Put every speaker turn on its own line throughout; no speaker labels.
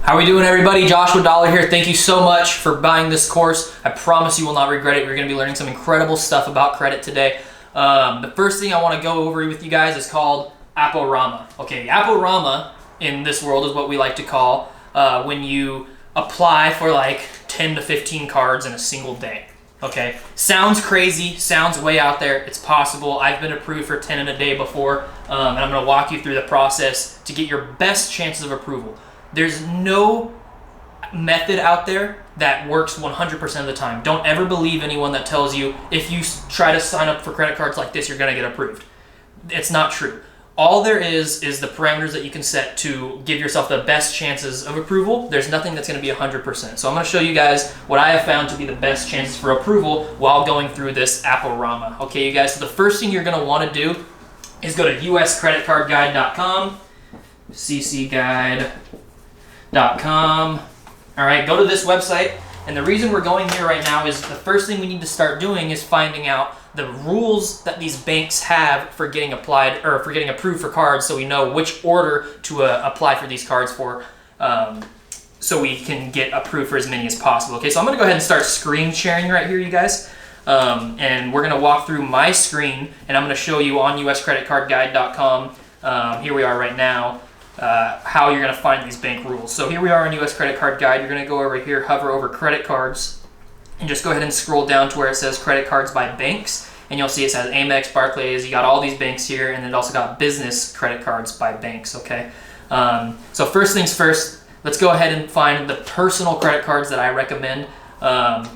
How are we doing, everybody? Joshua Dollar here. Thank you so much for buying this course. I promise you will not regret it. We're going to be learning some incredible stuff about credit today. The first thing I want to go over with you guys is called Apporama. Okay, Apporama in this world is what we like to call when you apply for like 10 to 15 cards in a single day. Okay, sounds crazy, sounds way out there. It's possible. I've been approved for 10 in a day before, and I'm going to walk you through the process to get your best chances of approval. There's no method out there that works 100% of the time. Don't ever believe anyone that tells you if you try to sign up for credit cards like this, you're going to get approved. It's not true. All there is the parameters that you can set to give yourself the best chances of approval. There's nothing that's going to be 100%. So I'm going to show you guys what I have found to be the best chances for approval while going through this Apporama. Okay, you guys, so the first thing you're going to want to do is go to uscreditcardguide.com, ccguide.com. All right, go to this website, and the reason we're going here right now is the first thing we need to start doing is finding out the rules that these banks have for getting applied or for getting approved for cards, so we know which order to apply for these cards for, so we can get approved for as many as possible. Okay, so I'm going to go ahead and start screen sharing right here, you guys, and we're going to walk through my screen, and I'm going to show you on uscreditcardguide.com. Here we are right now. How you're going to find these bank rules. So here we are on US Credit Card Guide. You're going to go over here, hover over credit cards, and just go ahead and scroll down to where it says credit cards by banks, and you'll see it says Amex, Barclays. You got all these banks here, and it also got business credit cards by banks. Okay. So first things first, let's go ahead and find the personal credit cards that I recommend,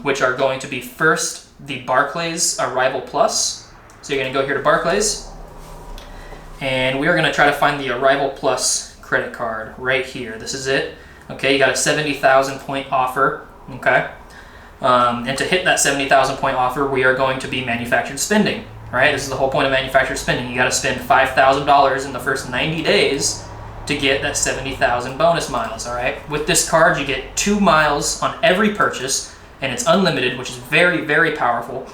which are going to be first the Barclays Arrival Plus. So you're going to go here to Barclays, and we are going to try to find the Arrival Plus credit card right here. This is it. Okay, you got a 70,000 point offer. Okay, and to hit that 70,000 point offer, we are going to be manufactured spending. Right, this is the whole point of manufactured spending. You got to spend $5,000 in the first 90 days to get that 70,000 bonus miles. All right, with this card, you get 2 miles on every purchase, and it's unlimited, which is very, very powerful.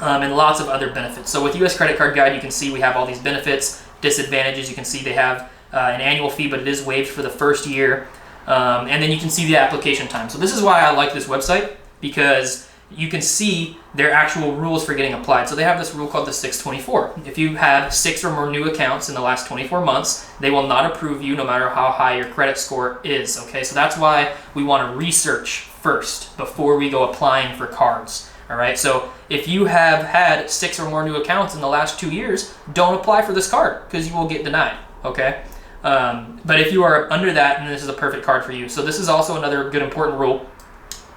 And lots of other benefits. So with US Credit Card Guide, you can see we have all these benefits, disadvantages. You can see they have an annual fee, but it is waived for the first year. And then you can see the application time. So this is why I like this website, because you can see their actual rules for getting applied. So they have this rule called the 624. If you have 6 or more new accounts in the last 24 months, they will not approve you no matter how high your credit score is. Okay, so that's why we want to research first before we go applying for cards. All right, so if you have had 6 or more new accounts in the last 2 years, don't apply for this card because you will get denied, okay? But if you are under that, then this is a perfect card for you. So this is also another good important rule,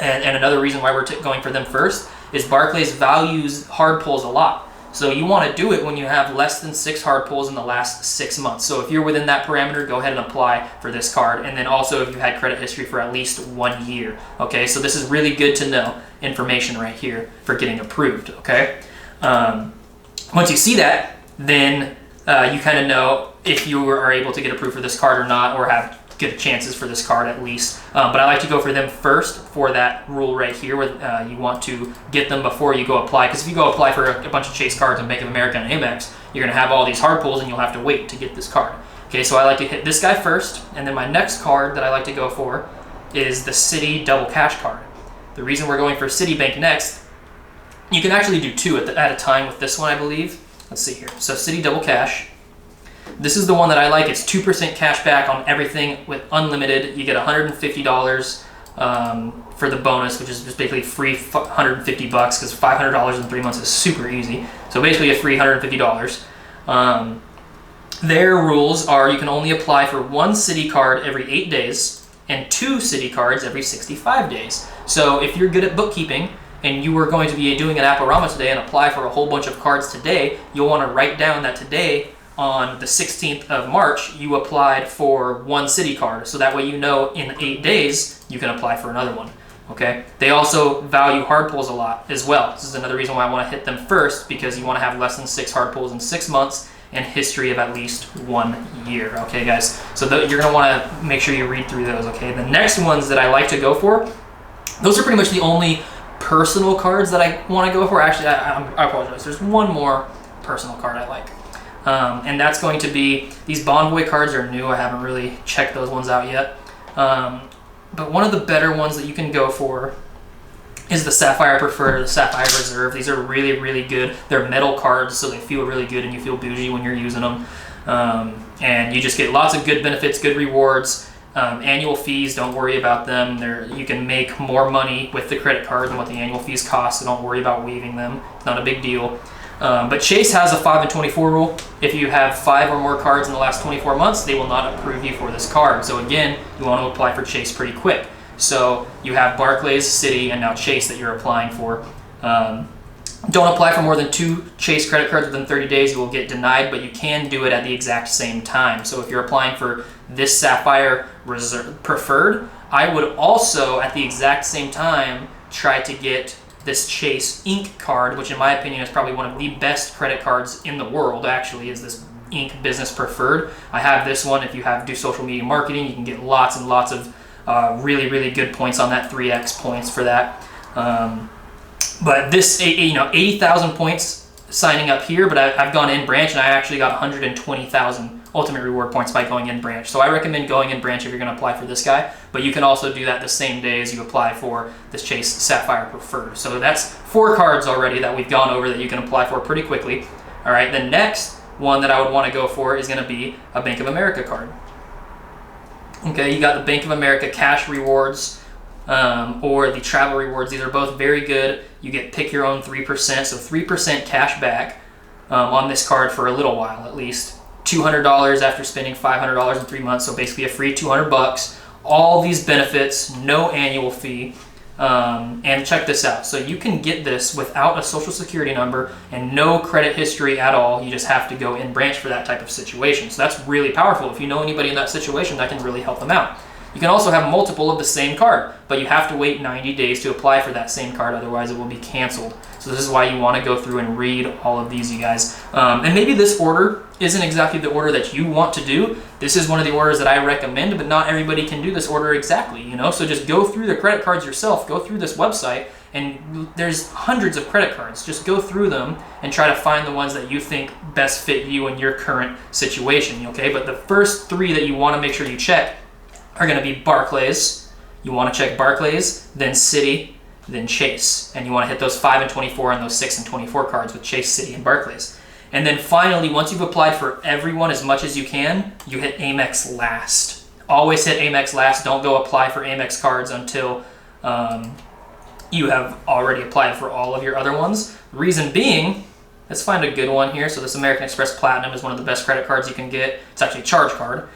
and another reason why we're going for them first is Barclays values hard pulls a lot. So you want to do it when you have less than 6 hard pulls in the last 6 months. So if you're within that parameter, go ahead and apply for this card. And then also if you've had credit history for at least 1 year. Okay, so this is really good to know information right here for getting approved. Okay, once you see that, then you kind of know if you are able to get approved for this card or not, or have good chances for this card at least. But I like to go for them first for that rule right here, where you want to get them before you go apply. Because if you go apply for a bunch of Chase cards and Bank of America and Amex, you're going to have all these hard pulls and you'll have to wait to get this card. Okay, so I like to hit this guy first, and then my next card that I like to go for is the Citi Double Cash card. The reason we're going for Citibank next, you can actually do 2 at a time with this one, I believe. Let's see here. So Citi Double Cash. This is the one that I like. It's 2% cash back on everything with unlimited. You get $150 for the bonus, which is just basically free $150 because $500 in 3 months is super easy. So basically a free $150. Their rules are you can only apply for 1 Citi card every 8 days and 2 Citi cards every 65 days. So if you're good at bookkeeping and you were going to be doing an Apporama today and apply for a whole bunch of cards today, you'll want to write down that today, on the 16th of March, you applied for 1 Citi card. So that way you know in 8 days, you can apply for another one. Okay. They also value hard pulls a lot as well. This is another reason why I want to hit them first, because you want to have less than 6 hard pulls in 6 months and history of at least 1 year. Okay, guys. So you're going to want to make sure you read through those. Okay. The next ones that I like to go for, those are pretty much the only personal cards that I want to go for. Actually, I apologize. There's one more personal card I like. And that's going to be, these Bond Boy cards are new. I haven't really checked those ones out yet. But one of the better ones that you can go for is the Sapphire Preferred or the Sapphire Reserve. These are really, really good. They're metal cards, so they feel really good and you feel bougie when you're using them. And you just get lots of good benefits, good rewards. Annual fees, don't worry about them. You can make more money with the credit card than what the annual fees cost, so don't worry about waiving them. It's not a big deal. But Chase has a 5 and 24 rule. If you have 5 or more cards in the last 24 months, they will not approve you for this card. So again, you want to apply for Chase pretty quick. So you have Barclays, Citi, and now Chase that you're applying for. Don't apply for more than 2 Chase credit cards within 30 days. You will get denied, but you can do it at the exact same time. So if you're applying for this Sapphire Reserve Preferred, I would also, at the exact same time, try to get this Chase Ink card, which in my opinion is probably one of the best credit cards in the world, actually, is this Ink Business Preferred. I have this one. If you do social media marketing, you can get lots and lots of really, really good points on that, 3x points for that. But this, 80,000 points signing up here, but I've gone in branch and I actually got 120,000 ultimate reward points by going in branch. So I recommend going in branch if you're going to apply for this guy, but you can also do that the same day as you apply for this Chase Sapphire Preferred. So that's 4 cards already that we've gone over that you can apply for pretty quickly. All right, the next one that I would want to go for is going to be a Bank of America card. Okay, you got the Bank of America cash rewards or the travel rewards. These are both very good. You get pick your own 3%, so 3% cash back on this card for a little while at least. $200 after spending $500 in 3 months, so basically a free $200. All these benefits, no annual fee. And check this out. So you can get this without a social security number and no credit history at all. You just have to go in branch for that type of situation. So that's really powerful. If you know anybody in that situation, that can really help them out. You can also have multiple of the same card, but you have to wait 90 days to apply for that same card, otherwise it will be canceled. So this is why you want to go through and read all of these, you guys. And maybe this order isn't exactly the order that you want to do. This is one of the orders that I recommend, but not everybody can do this order exactly, So just go through the credit cards yourself, go through this website, and there's hundreds of credit cards. Just go through them and try to find the ones that you think best fit you in your current situation, okay? But the first 3 that you want to make sure you check are going to be Barclays. You want to check Barclays, then Citi, then Chase. And you want to hit those 5 and 24 and those 6 and 24 cards with Chase, Citi, and Barclays. And then finally, once you've applied for everyone as much as you can, you hit Amex last. Always hit Amex last. Don't go apply for Amex cards until you have already applied for all of your other ones. Reason being, let's find a good one here. So this American Express Platinum is one of the best credit cards you can get. It's actually a charge card.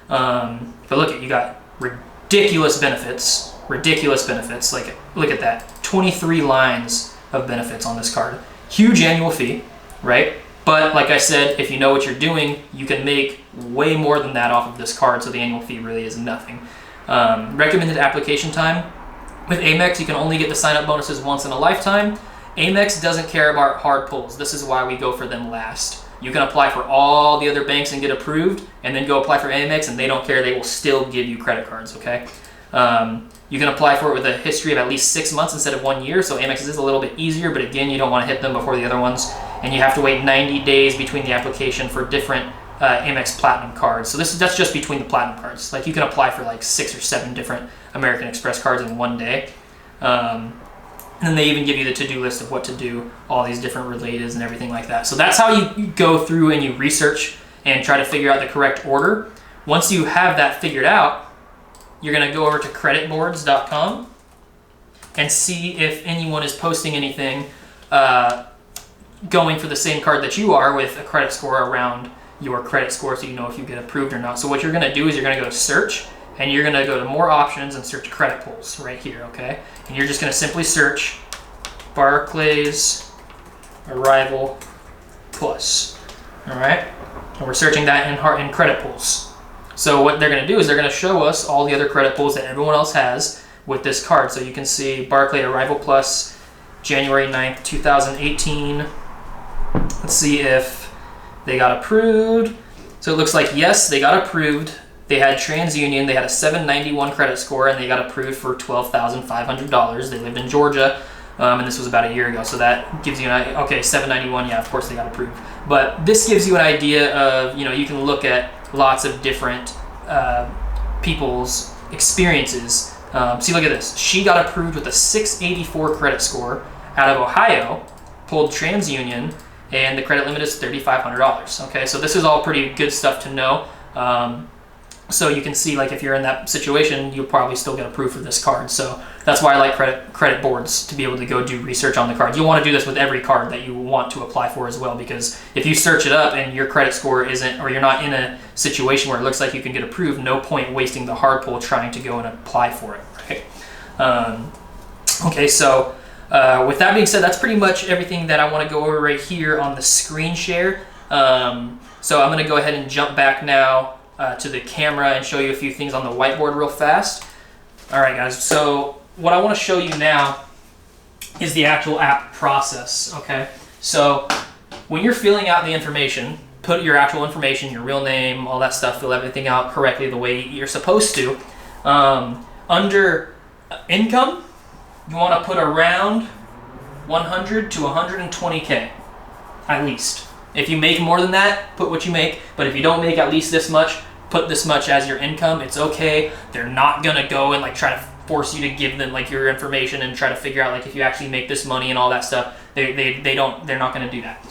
But look, you got ridiculous benefits. Like, look at that. 23 lines of benefits on this card. Huge annual fee, right? But like I said, if you know what you're doing, you can make way more than that off of this card, so the annual fee really is nothing. Recommended application time. With Amex, you can only get the sign-up bonuses once in a lifetime. Amex doesn't care about hard pulls. This is why we go for them last. You can apply for all the other banks and get approved, and then go apply for Amex, and they don't care. They will still give you credit cards, okay? You can apply for it with a history of at least 6 months instead of 1 year, so Amex is a little bit easier, but again, you don't want to hit them before the other ones. And you have to wait 90 days between the application for different Amex Platinum cards. So that's just between the Platinum cards. Like, you can apply for like 6 or 7 different American Express cards in one day. And then they even give you the to-do list of what to do, all these different relateds and everything like that. So that's how you go through and you research and try to figure out the correct order. Once you have that figured out, you're going to go over to creditboards.com and see if anyone is posting anything going for the same card that you are with a credit score around your credit score, so you know if you get approved or not. So what you're going to do is you're going to go to search, and you're going to go to more options and search credit pulls right here, okay? And you're just going to simply search Barclays Arrival Plus, all right? And we're searching that in credit pulls. So what they're going to do is they're going to show us all the other credit pulls that everyone else has with this card. So you can see Barclay Arrival Plus, January 9th, 2018. Let's see if they got approved. So it looks like, yes, they got approved. They had TransUnion. They had a 791 credit score, and they got approved for $12,500. They lived in Georgia, and this was about a year ago. So that gives you an idea. Okay, 791, yeah, of course they got approved. But this gives you an idea of, you can look at lots of different people's experiences See, look at this. She got approved with a 684 credit score out of Ohio, pulled TransUnion, and the credit limit is $3,500. Okay, so this is all pretty good stuff to know. So you can see, like, if you're in that situation, you'll probably still get approved for this card. So that's why I like credit boards, to be able to go do research on the cards. You'll want to do this with every card that you want to apply for as well, because if you search it up and your credit score isn't, or you're not in a situation where it looks like you can get approved, no point wasting the hard pull trying to go and apply for it. Right? Okay, so with that being said, that's pretty much everything that I want to go over right here on the screen share. So I'm going to go ahead and jump back now to the camera and show you a few things on the whiteboard real fast. All right, guys, so what I want to show you now is the actual app process, okay? So when you're filling out the information, put your actual information, your real name, all that stuff, fill everything out correctly the way you're supposed to. Under income, you want to put around 100 to 120K, at least. If you make more than that, put what you make, but if you don't make at least this much, put this much as your income. It's okay. They're not gonna go and like try to force you to give them like your information and try to figure out like if you actually make this money and all that stuff. They're not gonna do that.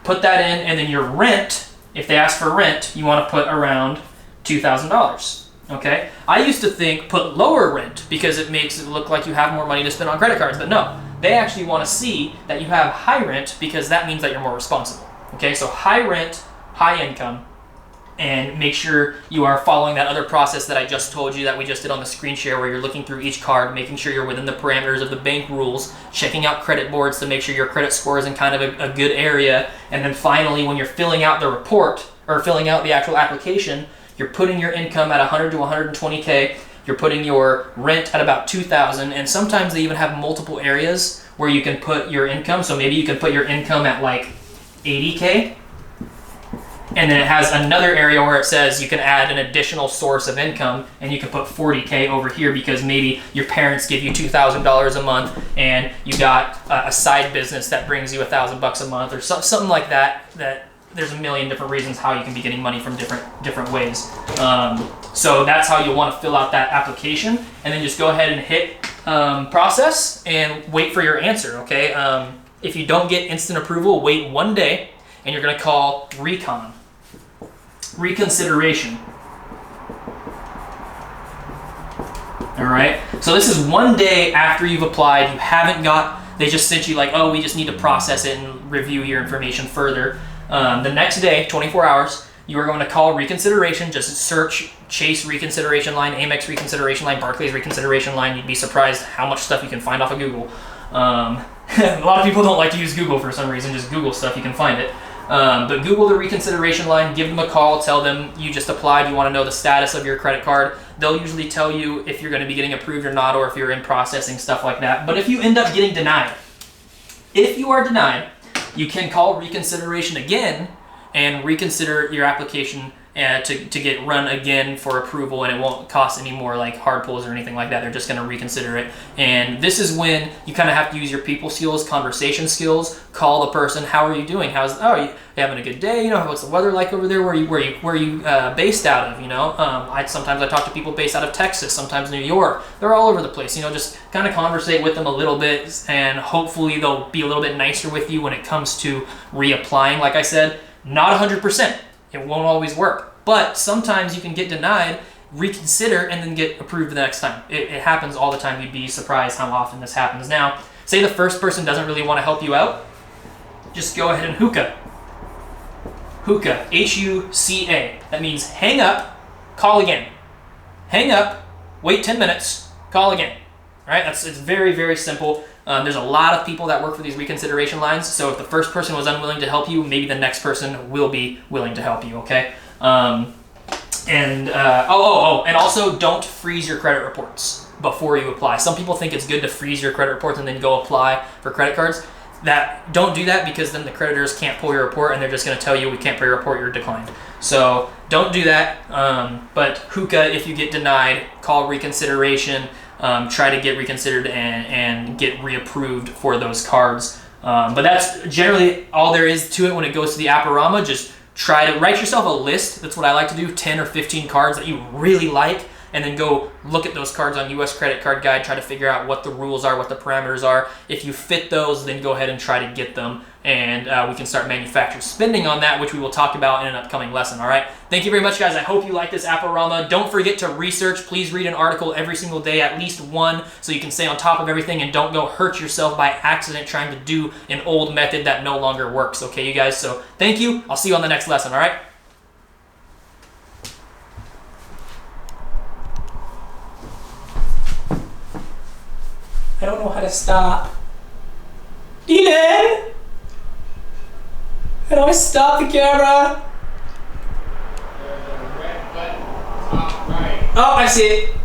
Put that in, and then your rent, if they ask for rent, you want to put around $2,000. Okay? I used to think put lower rent because it makes it look like you have more money to spend on credit cards, but no. They actually want to see that you have high rent because that means that you're more responsible. Okay? So high rent, high income, and make sure you are following that other process that I just told you that we just did on the screen share, where you're looking through each card, making sure you're within the parameters of the bank rules, checking out credit boards to make sure your credit score is in kind of a good area, and then finally when you're filling out the report or filling out the actual application, you're putting your income at 100 to 120K, you're putting your rent at about 2,000, and sometimes they even have multiple areas where you can put your income. So maybe you can put your income at like 80K, and then it has another area where it says you can add an additional source of income, and you can put 40K over here because maybe your parents give you $2,000 a month and you got a side business that brings you $1,000 a month, or something like that. That there's a million different reasons how you can be getting money from different ways. So that's how you want to fill out that application, and then just go ahead and hit process and wait for your answer. Okay. If you don't get instant approval, wait 1 day, and you're going to call reconsideration. All right. So this is 1 day after you've applied. You haven't they just sent you like, oh, we just need to process it and review your information further. The next day, 24 hours, you are going to call reconsideration. Just search Chase reconsideration line, Amex reconsideration line, Barclays reconsideration line. You'd be surprised how much stuff you can find off of Google. A lot of people don't like to use Google for some reason. Just Google stuff, you can find it. But Google the reconsideration line, give them a call, tell them you just applied, you want to know the status of your credit card. They'll usually tell you if you're going to be getting approved or not, or if you're in processing, stuff like that. But if you end up getting denied, if you are denied, you can call reconsideration again and reconsider your application to get run again for approval, and it won't cost any more like hard pulls or anything like that. They're just going to reconsider it. And this is when you kind of have to use your people skills, conversation skills. Call the person, how are you doing? You having a good day? You know, what's the weather like over there? Where you based out of? You know, sometimes I talk to people based out of Texas, sometimes New York. They're all over the place. You know, just kind of conversate with them a little bit, and hopefully they'll be a little bit nicer with you when it comes to reapplying. Like I said, not 100%. It won't always work, but sometimes you can get denied, reconsider, and then get approved the next time. It happens all the time. You'd be surprised how often this happens. Now, say the first person doesn't really want to help you out, just go ahead and hookah. Hookah, H-U-C-A. That means hang up, call again. Hang up, wait 10 minutes, call again. All right, it's very, very simple. There's a lot of people that work for these reconsideration lines, so if the first person was unwilling to help you, maybe the next person will be willing to help you, okay? And also don't freeze your credit reports before you apply. Some people think it's good to freeze your credit reports and then go apply for credit cards. Don't do that, because then the creditors can't pull your report and they're just going to tell you we can't pull your report, you're declined. So don't do that. But hookah, if you get denied, call reconsideration. Try to get reconsidered and get reapproved for those cards. But that's generally all there is to it when it goes to the Apporama. Just try to write yourself a list. That's what I like to do, 10 or 15 cards that you really like, and then go look at those cards on US Credit Card Guide, try to figure out what the rules are, what the parameters are. If you fit those, then go ahead and try to get them, and we can start manufacturer spending on that, which we will talk about in an upcoming lesson, all right? Thank you very much, guys. I hope you like this Apporama. Don't forget to research. Please read an article every single day, at least one, so you can stay on top of everything and don't go hurt yourself by accident trying to do an old method that no longer works, okay, you guys? So thank you. I'll see you on the next lesson, all right? I don't know how to stop. Dylan! How do I stop the camera?
There's a red button top right.
Oh, I see it.